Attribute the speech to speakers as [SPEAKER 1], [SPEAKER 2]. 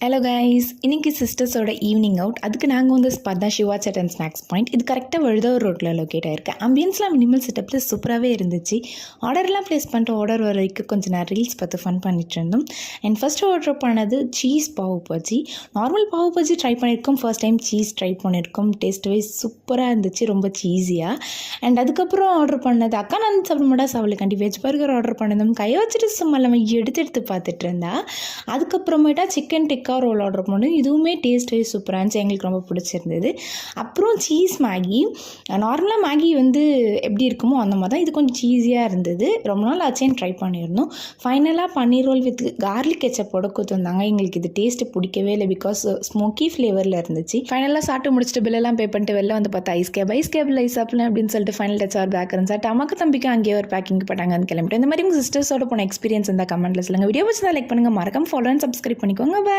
[SPEAKER 1] Hello guys, இன்றைக்கி சிஸ்டர்ஸோட evening out. அதுக்கு நாங்கள் வந்து ஸ்பர்தா சிவா சட் அண்ட் ஸ்நாக்ஸ் பாயிண்ட். இது கரெக்டாக வழுதவர் ரோட்டில் லொக்கேட் ஆகிருக்கு. ஆம்பியன்ஸ்லாம் மினிமல் செட்டப்பில் சூப்பராகவே இருந்துச்சு. ஆர்டர்லாம் ப்ளேஸ் பண்ணிட்டு ஆர்டர் வர வரைக்கும் கொஞ்சம் நேரம் ரீல்ஸ் பார்த்து ஃபன் பண்ணிட்டு இருந்தோம். அண்ட் ஃபஸ்ட்டு ஆர்டர் பண்ணது சீஸ் பாவு பஜ்ஜி. நார்மல் பாவு பஜ்ஜி ட்ரை பண்ணியிருக்கோம், ஃபர்ஸ்ட் டைம் சீஸ் ட்ரை பண்ணியிருக்கோம். டேஸ்ட் வைஸ் சூப்பராக இருந்துச்சு, ரொம்ப சீஸியாக. அண்ட் அதுக்கப்புறம் ஆர்டர் பண்ணது அக்கா நான் சாப்பிட மாட்டா சாவலுக்காண்டி வெஜ் பர்கர் ஆர்டர் பண்ணதும் கையை வச்சுட்டு சும்மா நம்ம எடுத்து பார்த்துட்டு இருந்தா. அதுக்கப்புறமேட்டா சிக்கன் டிக்கா ரோல் ஆர்டர் பண்ணோம். இதுவுமே டேஸ்ட் வைஸ் சூப்பராக இருந்துச்சு, எங்களுக்கு ரொம்ப பிடிச்சிருந்தது. அப்புறம் சீஸ் மேகி. நார்மலாக மேகி வந்து எப்படி இருக்குமோ அந்த மாதிரி தான், இது கொஞ்சம் சீஸியாக இருந்தது. ரொம்ப நாள் ஆச்சேன்னு ட்ரை பண்ணியிருந்தோம். ஃபைனலாக பன்னீர் ரோல் வித் கார்லிக் கெச்சப்போட கொடுத்துருந்தாங்க. எங்களுக்கு இது டேஸ்ட்டு பிடிக்கவே இல்லை, பிகாஸ் ஸ்மோக்கி ஃப்ளேவரில் இருந்துச்சு. ஃபைனலாக சாப்பிட்டு முடிச்சுட்டு பில்லெல்லாம் பே பண்ணிட்டு வெளில வந்து பார்த்தா ஐஸ் கேபில் ஐஸ் சாப்பிடலாம் அப்படின்னு சொல்லிட்டு ஃபைனல் டச் ஆர் பேக் இருந்துச்சு. அம்மாக்கு தம்பிக்கு அங்கேயே ஒரு பேக்கிங் போட்டாங்கன்னு கிளம்பிட்டு. இந்த மாதிரி உங்கள் சிஸ்டர்ஸோட போன எக்ஸ்பீரியன்ஸ் இருந்தால் கமெண்ட்டில் சொல்லுங்கள். வீடியோ வச்சு தான் லைக் பண்ணுங்கள், மறக்காம ஃபாலோ அண்ட் சப்ஸ்கிரைப் பண்ணிக்கோங்க. பாய்.